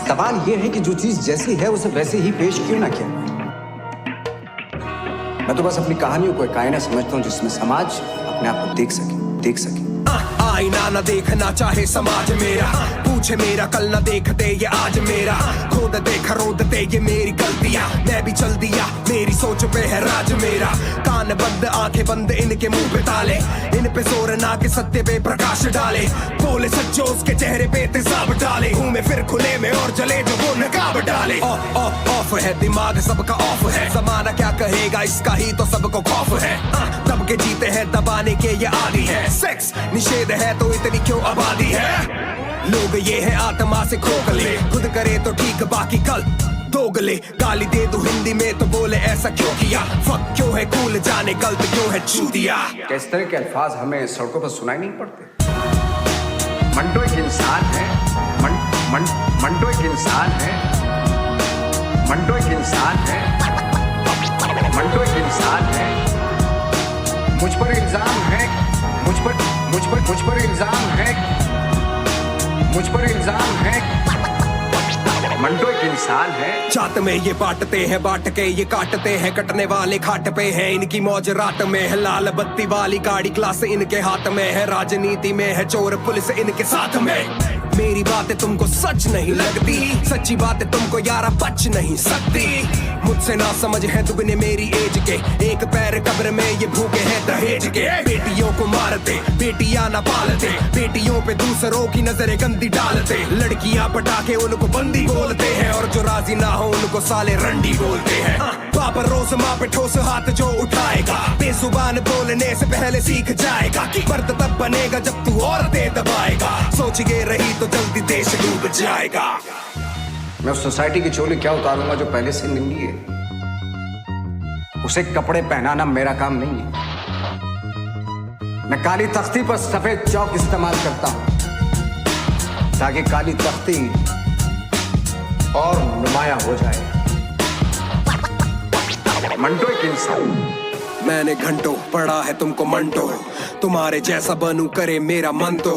सवाल यह है कि जो चीज जैसी है उसे वैसे ही पेश क्यों ना किया। मैं तो बस अपनी कहानियों को एक आईना समझता हूं जिसमें समाज अपने आप को देख सके। आईना न देखना चाहे समाज मेरा, पूछे मेरा कल न देखते ये आज मेरा, खोद दे खरोद दे ये मेरी गलतियां, मैं भी चल दिया मेरी सोच पे है राज मेरा। कान बंद आंखें बंद इनके मुंह पे ताले, इन पे जोर ना के सत्य पे प्रकाश डाले, बोले सच्चो उसके चेहरे पे तेजाब डाले, घूमे फिर खुले में और जले जो वो नकाब डाले। ऑफ है दिमाग सबका ऑफ है, जमाना क्या कहेगा इसका ही तो सबको खौफ है। दब के जीते हैं दबाने के ये आदी है, सेक्स निषेध है तो इतनी क्यों आबादी है। लोग ये है आत्मा से खोखले, खुद करे तो ठीक बाकी कल दोगले। गाली दे दो हिंदी में तो बोले ऐसा क्यों किया, फक क्यों है कूल जाने गलत क्यों है चूतिया। इस तरह के अल्फाज हमें सड़कों पर सुनाई नहीं पड़ते। मंटो एक इंसान है, मंटो एक इंसान है, मंटो एक इंसान है, मंटो एक इंसान है। मुझ पर इल्जाम है, मुझ पर इल्जाम है, मुझ पर इल्जाम है। मंटो एक इंसान है। जात में ये बांटते हैं, बांट के ये काटते हैं, कटने वाले खाट पे हैं, इनकी मौज रात में है। लाल बत्ती वाली गाड़ी क्लास इनके हाथ में है, राजनीति में है चोर पुलिस इनके साथ में। मेरी बातें तुमको सच नहीं लगती, सच्ची बातें तुमको यारा बच नहीं सकती। मुझसे ना समझ है दुगने मेरी एज के, एक पैर कब्र में ये भूखे हैं दहेज के। बेटियों को मारते बेटियां ना पालते, बेटियों पे दूसरों की नजरें गंदी डालते। लड़कियां पटाके उनको बंदी बोलते हैं, और जो राजी ना हो उनको साले रंडी बोलते हैं। बाप रोज माँ पे ठोस हाथ जो उठाएगा, बेजुबान बोलने से पहले सीख जाएगा कि मर्द तब बनेगा जब तू औरतें दबाएगा। सोच के रही तो जल्दी देश डूब जाएगा। मैं उस सोसाइटी की चोली क्या उतारूंगा जो पहले से नंगी है। उसे कपड़े पहनाना मेरा काम नहीं है। मैं काली तख्ती पर सफेद चौक इस्तेमाल करता हूं ताकि काली तख्ती और नुमाया हो जाए। मंटो एक इंसान। मैंने घंटों पढ़ा है तुमको मंटो, तुम्हारे जैसा बनूं करे मेरा मन तो।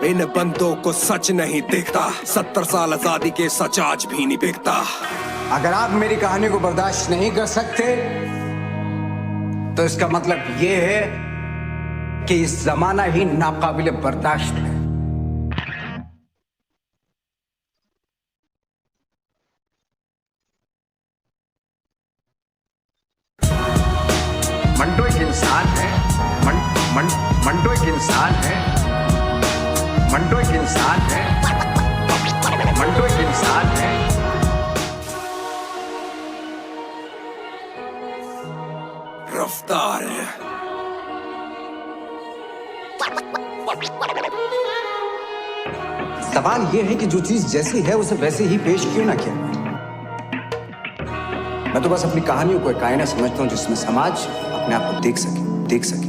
इन बंदों को सच नहीं दिखता, 70 साल आजादी के सच आज भी नहीं बिकता। अगर आप मेरी कहानी को बर्दाश्त नहीं कर सकते तो इसका मतलब ये है कि इस जमाना ही नाकाबिले बर्दाश्त है। मंटो एक इंसान है, मंटो एक इंसान है, मंटो एक इंसान है, मंटो एक इंसान है। रफ्तार है। सवाल यह है कि जो चीज जैसी है उसे वैसे ही पेश क्यों ना किया। मैं तो बस अपनी कहानियों को एक आईना समझता हूं जिसमें समाज अपने आप को देख सके।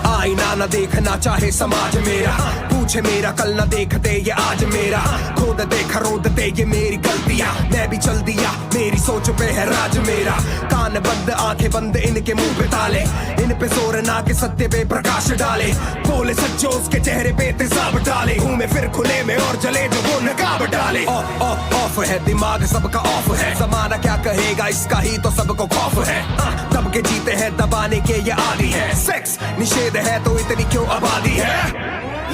आईना न देखना चाहे समाज मेरा, पूछे मेरा कल न देखते ये आज मेरा, खोद दे खरोद दे ये मेरी गलतियां, मैं भी चल दिया मेरी सोच पे है राज मेरा। कान बंद आंखें बंद इनके मुंह पे ताले, इन पे जोर ना के सत्य पे प्रकाश डाले, बोले सच्चो उसके चेहरे पे तेजाब डाले, घूमे फिर खुले में और जले जो वो नकाब डाले। ऑफ है दिमाग सबका ऑफ है, जमाना क्या कहेगा इसका ही तो सबको खौफ है। दब के जीते हैं दबाने के ये आदी है, सेक्स निषेध है तो इतनी क्यों आबादी है।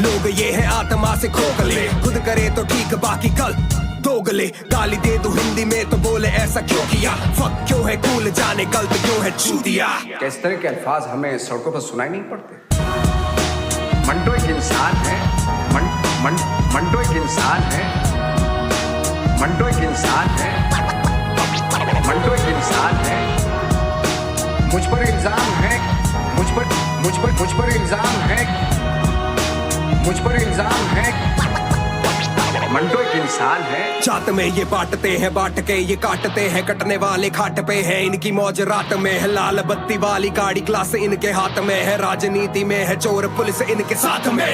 लोग ये है आत्मा से खोखले, खुद करे तो ठीक बाकी कल दोगले। गाली दे दो हिंदी में तो बोले ऐसा क्यों किया, फक क्यों है कूल जाने गलत क्यों है चूतिया। इस तरह के अल्फाज हमें सड़कों पर सुनाई नहीं पड़ते। मंटो एक इंसान है, मंटो एक इंसान है, मंटो एक इंसान है, मंटो एक इंसान है। मुझ पर इल्जाम है, मुझ पर इल्जाम है, मुझ पर इल्जाम है। मंटो एक एक इंसान है। जात में ये बांटते हैं, बांट के ये काटते हैं, कटने वाले खाट पे है इनकी मौज रात में है। लाल बत्ती वाली गाड़ी क्लास इनके हाथ में है, राजनीति में है चोर पुलिस इनके साथ में।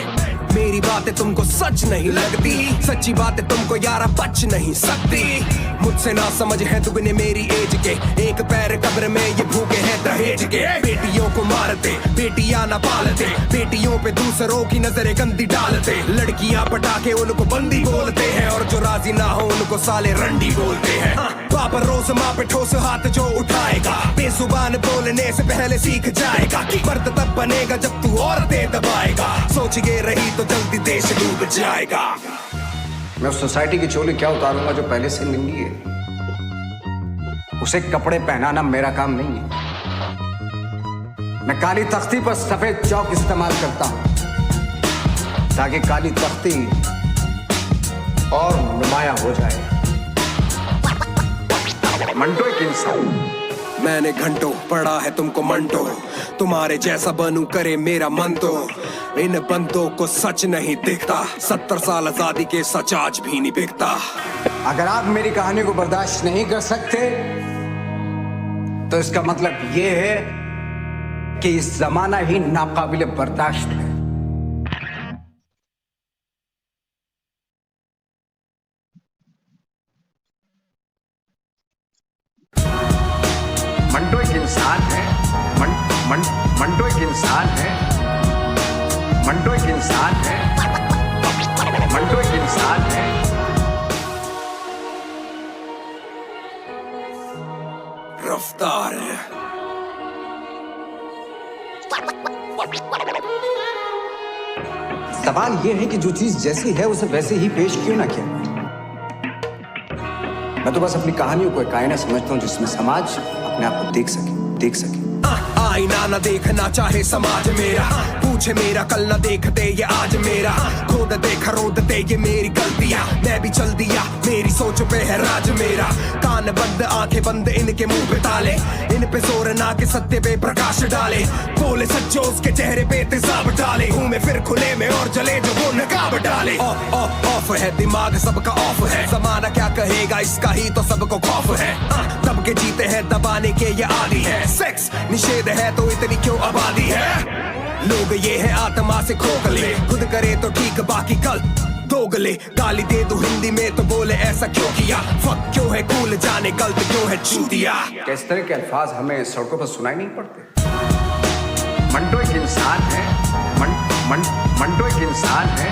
मेरी बातें तुमको सच नहीं लगती, सच्ची बातें तुमको यारा बच नहीं सकती। मुझसे ना समझ है दुगने मेरी एज के, एक पैर कब्र में ये भूखे हैं दहेज के। बेटियों को मारते, बेटियां ना पालते, बेटियों पे दूसरों की नजरें गंदी डालते। लड़कियां पटाके उनको बंदी बोलते हैं, और जो राजी ना हो उनको साले रंडी बोलते हैं। बाप रोज माँ पे ठोस हाथ जो उठाएगा, बेजुबान बोलने से पहले सीख जाएगा कि मर्द तब बनेगा जब तू औरतें दबाएगा। सोच के रही तो जल्दी देश डूब जाएगा। मैं उस सोसाइटी की चोली क्या उतारूंगा जो पहले से नंगी है। उसे कपड़े पहनाना मेरा काम नहीं है। मैं काली तख्ती पर सफेद चौक इस्तेमाल करता हूं ताकि काली तख्ती और नुमाया हो जाए। मंटो एक इंसान। मैंने घंटों पढ़ा है तुमको मंटो, तुम्हारे जैसा बनूं करे मेरा मन तो। इन बंदों को सच नहीं दिखता, 70 साल आजादी के सच आज भी नहीं बिकता। अगर आप मेरी कहानी को बर्दाश्त नहीं कर सकते तो इसका मतलब यह है कि इस जमाना ही नाकाबिले बर्दाश्त है। मंटो एक इंसान है। मंटो एक इंसान है। मंटो एक इंसान है। मंटो एक इंसान है। रफ्तार सवाल यह है कि जो चीज जैसी है उसे वैसे ही पेश क्यों ना किया। मैं तो बस अपनी कहानियों को एक आईना समझता हूं जिसमें समाज अपने आप को देख सके। आईना ना देखना चाहे समाज मेरा, पूछे मेरा कल ना देखते ये आज मेरा। खोद देखा रोदते ये मेरी गलतियां, मैं भी चल दिया मेरी सोच पे है राज मेरा। कान बंद आंखें बंद इनके मुंह पे ताले, इन पे जोर ना के सत्य पे प्रकाश डाले। बोले सच्चो उसके चेहरे पे तेजाब डाले, घूमे फिर खुले में और जले जो वो नकाब डाले। ऑफ है दिमाग सबका ऑफ है, जमाना क्या कहेगा इसका ही तो सबको खौफ है। दब के जीते हैं दबाने के ये आदी है, सेक्स निषेध है तो इतनी क्यों आबादी है। लोग ये है आत्मा से खोखले, खुद करे तो ठीक बाकी कल दोगले। गाली दे दो हिंदी में तो बोले ऐसा क्यों किया, फक क्यों है कूल जाने गलत क्यों है चूतिया। इस तरह के अल्फाज हमें सड़कों पर सुनाई नहीं पड़ते। मंटो एक इंसान है। मंटो एक इंसान है।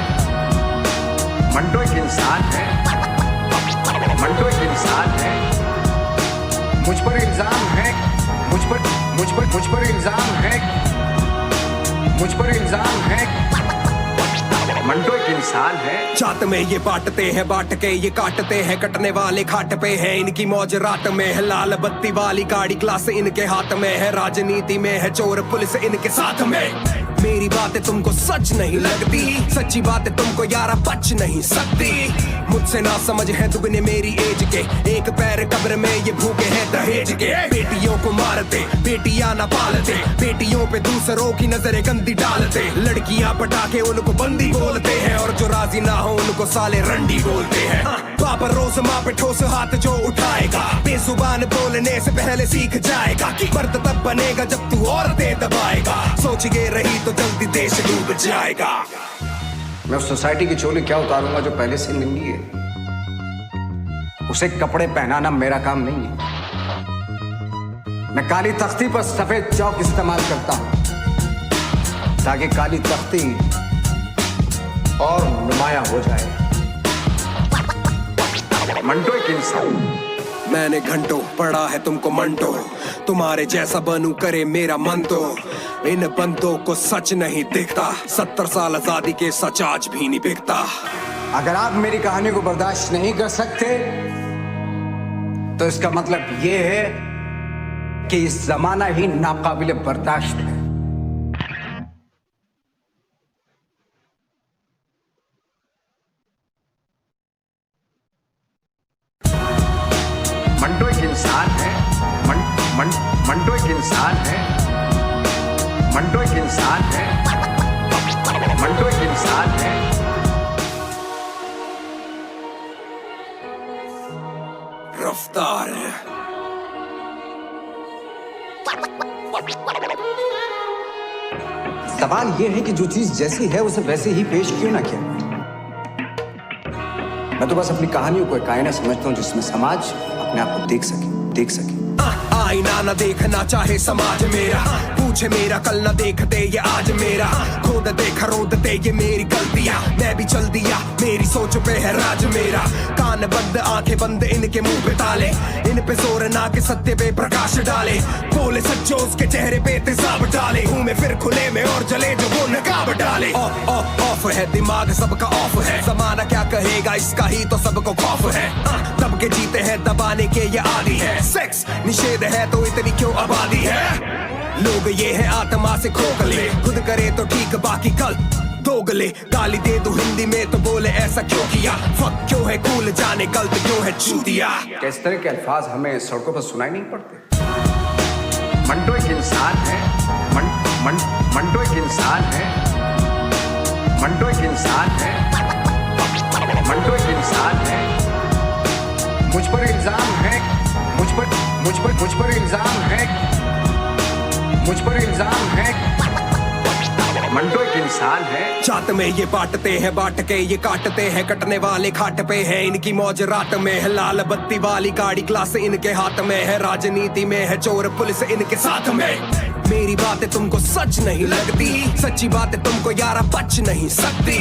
मंटो एक इंसान है। मंटो एक इंसान है। मुझ पर इल्जाम है। मुझ पर इल्जाम है। मुझ पर इल्जाम है। मंटो एक इंसान है। जात में ये बांटते हैं, बांट के ये काटते हैं, कटने वाले खाट पे है इनकी मौज रात में है। लाल बत्ती वाली गाड़ी क्लास इनके हाथ में है, राजनीति में है चोर पुलिस इनके साथ में। मेरी बातें तुमको सच नहीं लगती, सच्ची बातें तुमको यारा बच नहीं सकती। मुझसे ना समझ है दुगने मेरी एज के, एक पैर कब्र में ये भूखे हैं दहेज के। बेटियों को मारते, बेटियां ना पालते, बेटियों पे दूसरों की नजरें गंदी डालते। लड़कियां पटाके उनको बंदी बोलते हैं, और जो राजी ना हो उनको साले रंडी बोलते हैं। बाप रोज माँ पे ठोस हाथ जो उठाएगा, बेजुबान बोलने से पहले सीख जाएगा कि मर्द तब बनेगा जब तू औरतें दबाएगा। सोच के रही तो जल्दी देश डूब जाएगा। मैं उस सोसाइटी की चोली क्या उतारूंगा जो पहले से नंगी है। उसे कपड़े पहनाना मेरा काम नहीं है। मैं काली तख्ती पर सफेद चौक इस्तेमाल करता हूं ताकि काली तख्ती और नुमाया हो जाए। मंटो एक इंसान। मैंने घंटों पढ़ा है तुमको मंटो, तुम्हारे जैसा बनूं करे मेरा मन तो। इन बंदों को सच नहीं दिखता, 70 साल आजादी के सच आज भी नहीं बिकता। अगर आप मेरी कहानी को बर्दाश्त नहीं कर सकते तो इसका मतलब यह है कि इस जमाना ही नाकाबिले बर्दाश्त है। मंटो एक इंसान है। मंटो एक इंसान है। मंटो एक इंसान है। मंटो एक इंसान है। रफ्तार सवाल यह है कि जो चीज जैसी है उसे वैसे ही पेश क्यों ना किया। मैं तो बस अपनी कहानियों को एक आईना समझता हूं जिसमें समाज अपने आप को देख सके। आईना न देखना चाहे समाज मेरा, पूछे मेरा कल न देखते ये आज मेरा, खुद देखा रोदते ये मेरी गलतियां, मैं भी चल दिया मेरी सोच पे है राज मेरा, कान बंद आंखें बंद इनके मुंह पे ताले, इन पे जोर ना के सत्य पे प्रकाश डाले, बोले सच्चो उसके चेहरे पे तेजाब डाले, घूमे फिर खुले में और जले जो वो नकाब डाले। ऑफ है दिमाग सबका ऑफ है, जमाना क्या कहेगा इसका ही तो सबको खौफ है, दब के जीते हैं दबाने के ये आदी है, सेक्स निषेध है तो इतनी क्यों आबादी है, लोग ये है आत्मा से खोखले, खुद करे तो ठीक बाकी कल दोगले, गाली दे दो हिंदी में तो बोले ऐसा क्यों किया, फक क्यों है कूल जाने गलत क्यों है चूतिया। इस तरह के अल्फाज हमें सड़कों पर सुनाई नहीं पड़ते। मंटो एक इंसान है, मंटो एक इंसान है, मंटो एक इंसान है, मंटो एक इंसान है, मुझ पर इल्जाम है, मुझ पर इल्जाम है, मुझ पर इल्जाम है, मंटो एक इंसान है। चाट में ये बांटते हैं बांट के ये काटते हैं, कटने वाले खाट पे है इनकी मौज रात में है, लाल बत्ती वाली गाड़ी क्लास इनके हाथ में है, राजनीति में है चोर पुलिस इनके साथ में, मेरी बातें तुमको सच नहीं लगती, सच्ची बातें तुमको यारा बच नहीं सकती,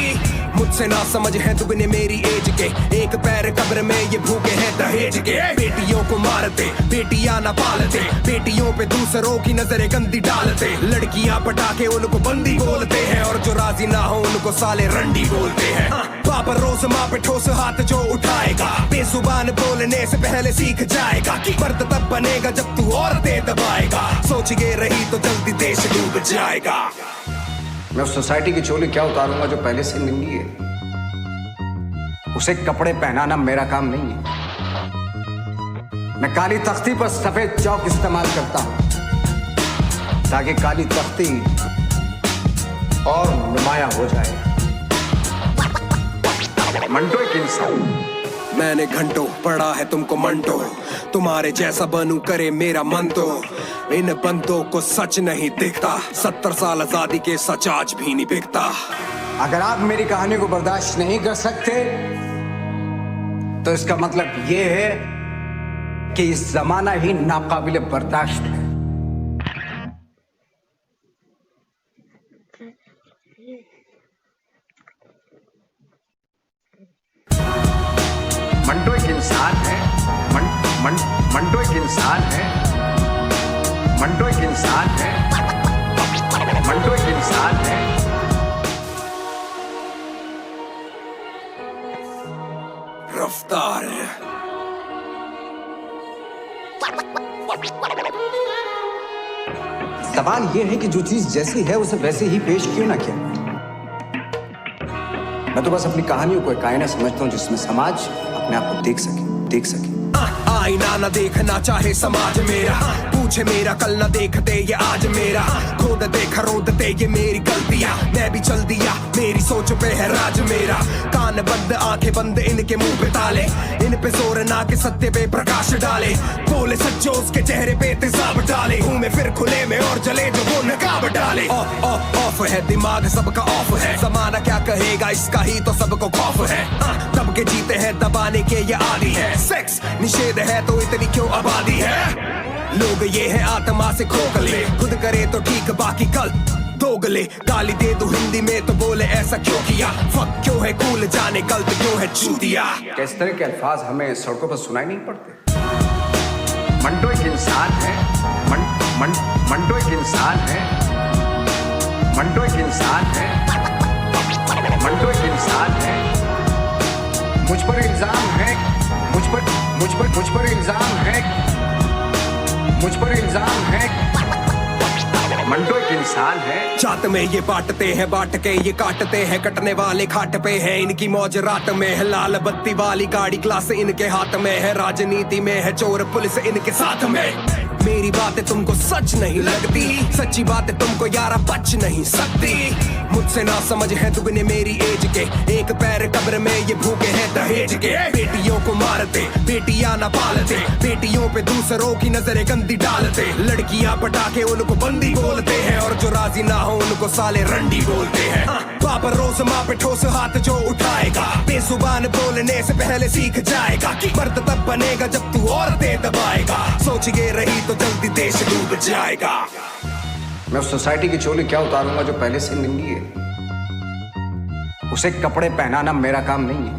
मुझसे ना समझ है दुगने मेरी एज के, एक पैर कब्र में ये भूखे हैं दहेज के, बेटियों को मारते बेटियां ना पालते, बेटियों पे दूसरों की नजरें गंदी डालते, लड़कियां पटाके उनको बंदी बोलते हैं, और जो राजी ना हो उनको साले रंडी बोलते हैं, बाप रोज माँ पे ठोस हाथ जो उठाएगा, बेजुबान बोलने से पहले सीख जाएगा कि मर्द तब बनेगा जब तू औरतें दबाएगा, सोच के रही तो जल्दी देश डूब जाएगा। मैं उस सोसाइटी की चोली क्या उतारूंगा जो पहले से नंगी है, उसे कपड़े पहनाना मेरा काम नहीं है, मैं काली तख्ती पर सफेद चौक इस्तेमाल करता हूं ताकि काली तख्ती और नुमाया हो जाए। मंटो एक इंसान। मैंने घंटों पढ़ा है तुमको मंटो, तुम्हारे जैसा बनूं करे मेरा मन तो, इन बंदों को सच नहीं दिखता, 70 साल आजादी के सच आज भी नहीं बिकता। अगर आप मेरी कहानी को बर्दाश्त नहीं कर सकते तो इसका मतलब ये है कि इस जमाना ही नाकाबिले बर्दाश्त है। मंटो एक इंसान है, मंटो एक इंसान है, मंटो एक इंसान है, मंटो एक इंसान है। रफ्तार सवाल यह है कि जो चीज जैसी है उसे वैसे ही पेश क्यों ना किया। मैं तो बस अपनी कहानियों को एक आईना समझता हूं जिसमें समाज अपने आप को देख सके। आईना न देखना चाहे समाज मेरा, पूछे मेरा कल न देखते ये आज मेरा, खुद देखा रोदते ये मेरी गलतियां, मैं भी चल दिया मेरी सोच पे है राज मेरा, कान बंद आंखें बंद इनके मुंह पे ताले, इन पे जोर ना के सत्य पे प्रकाश डाले, बोले सच्चो उसके चेहरे पे तेजाब डाले, घूमे फिर खुले में और जले जो वो नकाब डाले। ऑफ है दिमाग सबका ऑफ है, जमाना क्या कहेगा इसका ही तो सबको खौफ है, दब के जीते हैं दबाने के ये आदी है, सेक्स निषेध है तो इतनी क्यों आबादी है, लोग ये है आत्मा से खोखले, खुद करे तो ठीक बाकी कल दोगले, गाली दे दो हिंदी में तो बोले ऐसा क्यों किया, फक क्यों है कूल जाने गलत क्यों है चूतिया। इस तरह के अल्फाज हमें सड़कों पर सुनाई नहीं पड़ते। मंटो एक इंसान है, मंटो एक इंसान है, मंटो एक इंसान है, मंटो एक इंसान है, मुझ पर इल्जाम है, मुझ पर इल्जाम है, मुझ पर इल्जाम है, मंटो एक इंसान है। चाट में ये बांटते हैं बांट के ये काटते हैं, कटने वाले खाट पे है इनकी मौज रात में है, लाल बत्ती वाली गाड़ी क्लास इनके हाथ में है, राजनीति में है चोर पुलिस इनके साथ में, मेरी बातें तुमको सच नहीं लगती, सच्ची बातें तुमको यारा बच नहीं सकती। मुझसे ना समझ है दुगने मेरी एज के, एक पैर कब्र में ये भूखे हैं दहेज के। बेटियों को मारते, बेटियां ना पालते, बेटियों पे दूसरों की नजरें गंदी डालते। लड़कियां पटाके उनको बंदी बोलते हैं, और जो राजी ना हो उनको साले रंडी बोलते हैं। बाबर रोज माँ पे ठोस हाथ जो उठाएगा, बेजुबान बोलने से पहले सीख जाएगा कि मर्द तब बनेगा जब तू औरतें दबाएगा। सोच के रही तो जल्दी देश डूब जाएगा। मैं उस सोसाइटी की चोली क्या उतारूंगा जो पहले से नंगी है। उसे कपड़े पहनाना मेरा काम नहीं है।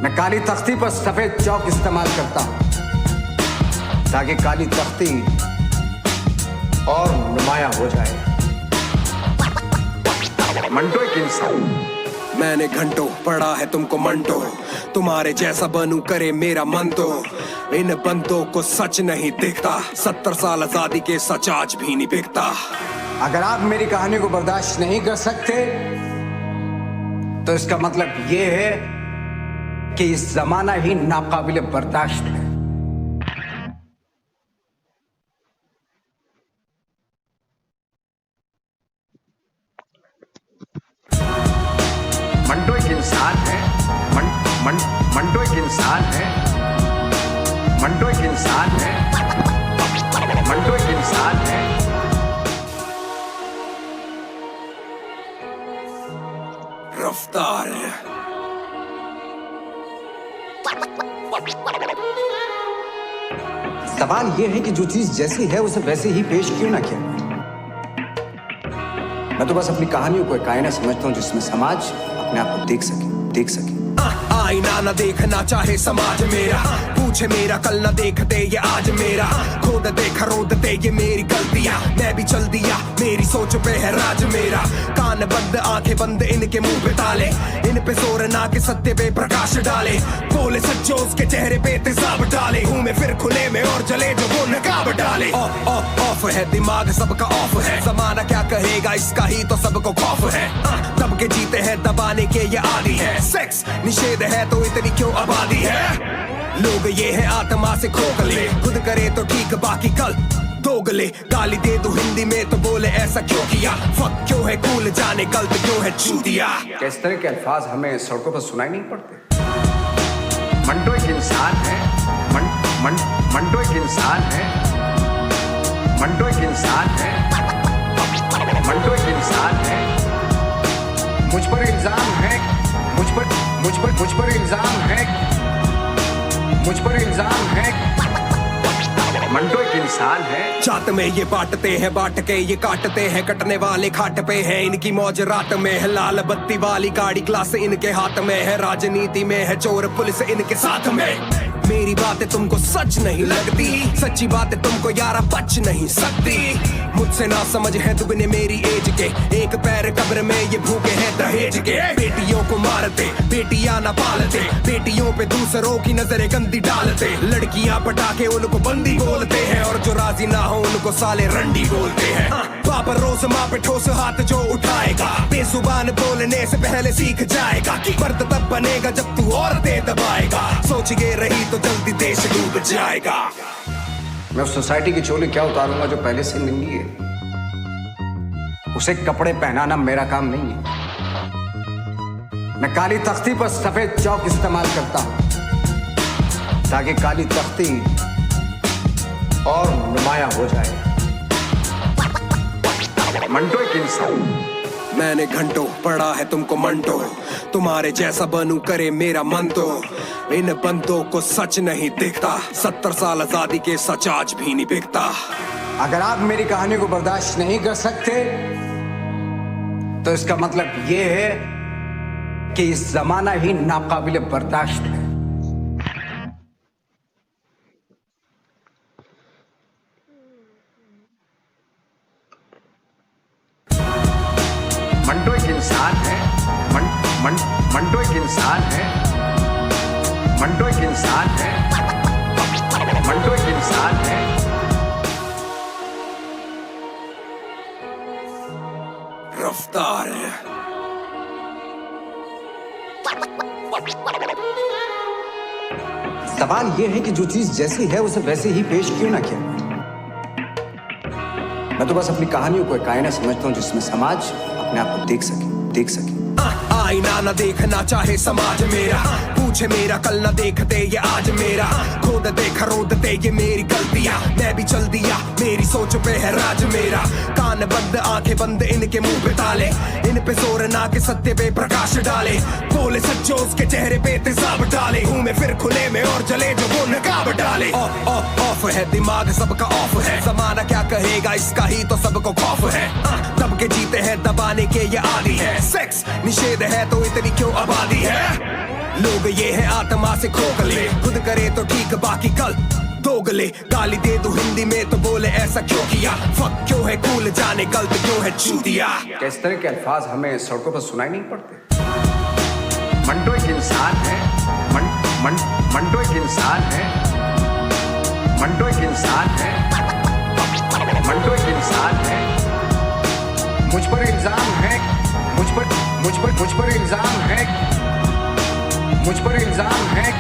मैं काली तख्ती पर सफेद चौक इस्तेमाल करता हूं ताकि काली तख्ती और नुमाया हो जाए। मंटो एक इंसान। मैंने घंटों पढ़ा है तुमको मंटो, तुम्हारे जैसा बनूं करे मेरा मन तो। इन बंदों को सच नहीं दिखता, 70 साल आजादी के सच आज भी नहीं बिकता। अगर आप मेरी कहानी को बर्दाश्त नहीं कर सकते तो इसका मतलब ये है कि इस जमाना ही नाकाबिले बर्दाश्त है। मंटो एक इंसान है। मंटो एक इंसान है। मंटो एक इंसान है। मंटो एक इंसान है। रफ्तार सवाल यह है कि जो चीज जैसी है उसे वैसे ही पेश क्यों ना किया। मैं तो बस अपनी कहानियों को एक आईना समझता हूं जिसमें समाज अपने आप को देख सके। आईना न देखना चाहे समाज मेरा, पूछे मेरा कल न देखते ये आज मेरा। खोद देखा रोद दे ये मेरी गलतियां, मैं भी चल दिया मेरी सोच पे है राज मेरा। कान बंद आंखें बंद इनके मुंह पे ताले, इन पे जोर ना के सत्य पे प्रकाश डाले। बोले सच्चो उसके चेहरे पे तेजाब डाले, घूमे फिर खुले में और जले जो वो नकाब डाले। ऑफ है दिमाग सबका ऑफ है, जमाना क्या कहेगा इसका ही तो सबको खौफ है। दब के जीते हैं दबाने के ये आदी है, सेक्स निषेध है तो इतनी क्यों आबादी है। लोग ये है आत्मा से खोखले, खुद करे तो ठीक बाकी कल दोगले। गाली दे दो हिंदी में तो बोले ऐसा क्यों किया, फक क्यों है कूल जाने गलत क्यों है चूतिया। इस तरह के अल्फाज हमें सड़कों पर सुनाई नहीं पड़ते। मंटो एक इंसान है। मंटो एक इंसान है। मंटो एक इंसान है। मंटो एक इंसान है। मुझ पर इल्जाम है, मुझ पर इल्जाम है, मुझ पर इल्जाम है। मंटो एक इंसान है। जात में ये बांटते हैं, बांट के ये काटते हैं, कटने वाले खाट पे हैं इनकी मौज रात में है। लाल बत्ती वाली गाड़ी ग्लास इनके हाथ में है, राजनीति में है चोर पुलिस इनके साथ में। मेरी बातें तुमको सच नहीं लगती, सच्ची बातें तुमको यारा बच नहीं सकती। मुझसे ना समझ है दुगने मेरी एज के, एक पैर कब्र में ये भूखे हैं दहेज के। बेटियों को मारते, बेटियां ना पालते, बेटियों पे दूसरों की नजरें गंदी डालते। लड़कियां पटाके उनको बंदी बोलते हैं, और जो राजी ना हो उनको साले रंडी बोलते हैं। बाबर रोज माँ पे ठोस हाथ जो उठाएगा, बेजुबान बोलने से पहले सीख जाएगा कि मर्द तब बनेगा जब तू औरतें दबाएगा। सोच के रही तो जल्दी देश डूब जाएगा। मैं उस सोसाइटी की चोली क्या उतारूंगा जो पहले से नंगी है। उसे कपड़े पहनाना मेरा काम नहीं है। मैं काली तख्ती पर सफेद चौक इस्तेमाल करता हूं ताकि काली तख्ती और नुमाया हो जाए। मंटो एक इंसान। मैंने घंटों पढ़ा है तुमको मंटो, तुम्हारे जैसा बनूं करे मेरा मन तो। इन बंदों को सच नहीं दिखता, 70 साल आजादी के सच आज भी नहीं बिकता। अगर आप मेरी कहानी को बर्दाश्त नहीं कर सकते तो इसका मतलब ये है कि इस जमाना ही नाकाबिले बर्दाश्त है। मंटो एक इंसान है। मंटो एक इंसान है। मंटो एक इंसान है। मंटो एक इंसान है। रफ्तार सवाल यह है कि जो चीज जैसी है उसे वैसे ही पेश क्यों ना किया। मैं तो बस अपनी कहानियों को एक आईना समझता हूं जिसमें समाज अपने आप को देख सके। आईना न देखना चाहे समाज मेरा, पूछे मेरा कल न देखते ये आज मेरा, खोद दे खरोद दे ये मेरी गलतियां, मैं भी चल दिया मेरी सोच पे है राज मेरा। कान बंद आंखें बंद इनके मुंह पे ताले, इन पे जोर ना के सत्य पे प्रकाश डाले, बोले सच्चो उसके चेहरे पे तेजाब डाले, घूमे फिर खुले में और जले जो वो नकाब डाले। ऑफ है दिमाग सबका ऑफ है, जमाना क्या कहेगा इसका ही तो सबको खौफ है, दब के जीते हैं दबाने के ये आदी है, सेक्स निषेध है तो इतनी क्यों आबादी है, लोग ये है आत्मा से खोखले, खुद करे तो ठीक बाकी कल दोगले, गाली दे दो हिंदी में तो बोले ऐसा क्यों किया, फक क्यों है कूल जाने गलत क्यों है चूतिया। क्या इस तरह के अल्फाज हमें सड़कों पर सुनाई नहीं पड़ते? मंटो एक इंसान है, मंटो एक इंसान है, मंटो एक इंसान है, मंटो एक इंसान है, मुझ पर इल्जाम है, मुझ पर इल्जाम है, मुझ पर इल्जाम है,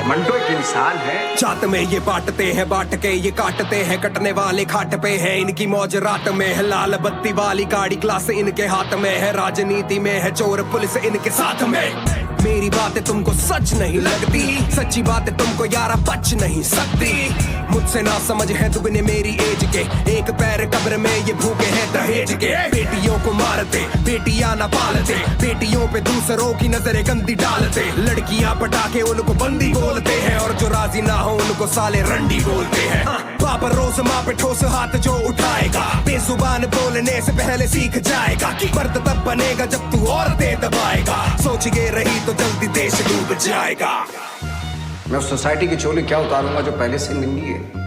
मंटो एक इंसान है। जात में ये बांटते हैं बांट के ये काटते हैं, कटने वाले खाट पे है इनकी मौज रात में है, लाल बत्ती वाली गाड़ी क्लास इनके हाथ में है, राजनीति में है चोर पुलिस इनके साथ में। मेरी बातें तुमको सच नहीं लगती, सच्ची बातें तुमको यारा बच नहीं सकती, मुझसे ना समझ है दुगने मेरी एज के, एक पैर कब्र में ये भूखे हैं दहेज के, बेटियों को मारते बेटियां ना पालते, बेटियों पे दूसरों की नजरें गंदी डालते, लड़कियां पटाके उनको बंदी बोलते हैं, और जो राजी ना हो उनको साले रंडी बोलते हैं। बाप रोज माँ पे ठोस हाथ जो उठाएगा, बेजुबान बोलने से पहले सीख जाएगा कि मर्द तब बनेगा जब तू औरतें दबाएगा, सोच के रही तो जल्दी देश डूब जाएगा। मैं उस सोसाइटी की चोली क्या उतारूंगा जो पहले से नंगी है।